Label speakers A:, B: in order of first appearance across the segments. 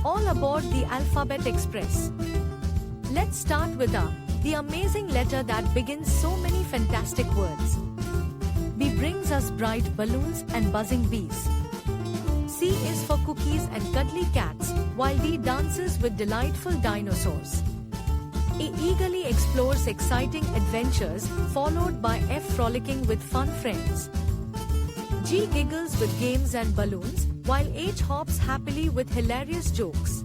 A: All aboard the Alphabet Express. Let's start with A, the amazing letter that begins so many fantastic words. B brings us bright balloons and buzzing bees. C is for cookies and cuddly cats, while D dances with delightful dinosaurs. E eagerly explores exciting adventures, followed by F frolicking with fun friends. G giggles with games and balloons, while H hops happily with hilarious jokes.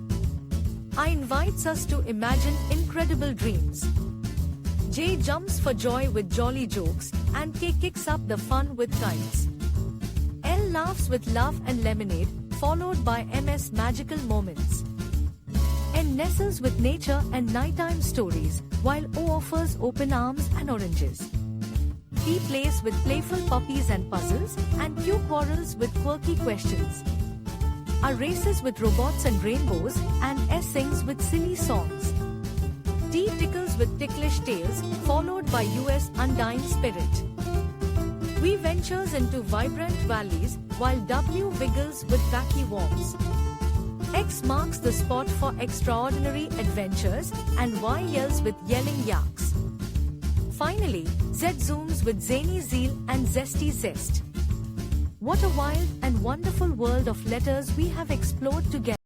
A: I invites us to imagine incredible dreams. J jumps for joy with jolly jokes, and K kicks up the fun with kites. L laughs with love and lemonade, followed by MS magical moments. N nestles with nature and nighttime stories, while O offers open arms and oranges. P plays with playful puppies and puzzles, and Q quarrels with quirky questions. R races with robots and rainbows, and S sings with silly songs. T tickles with ticklish tales, followed by US undying spirit. V ventures into vibrant valleys, while W wiggles with wacky worms. X marks the spot for extraordinary adventures, and Y yells with yelling yaks. Finally, Z zooms with zany zeal and zesty zest. What a wild and wonderful world of letters we have explored together.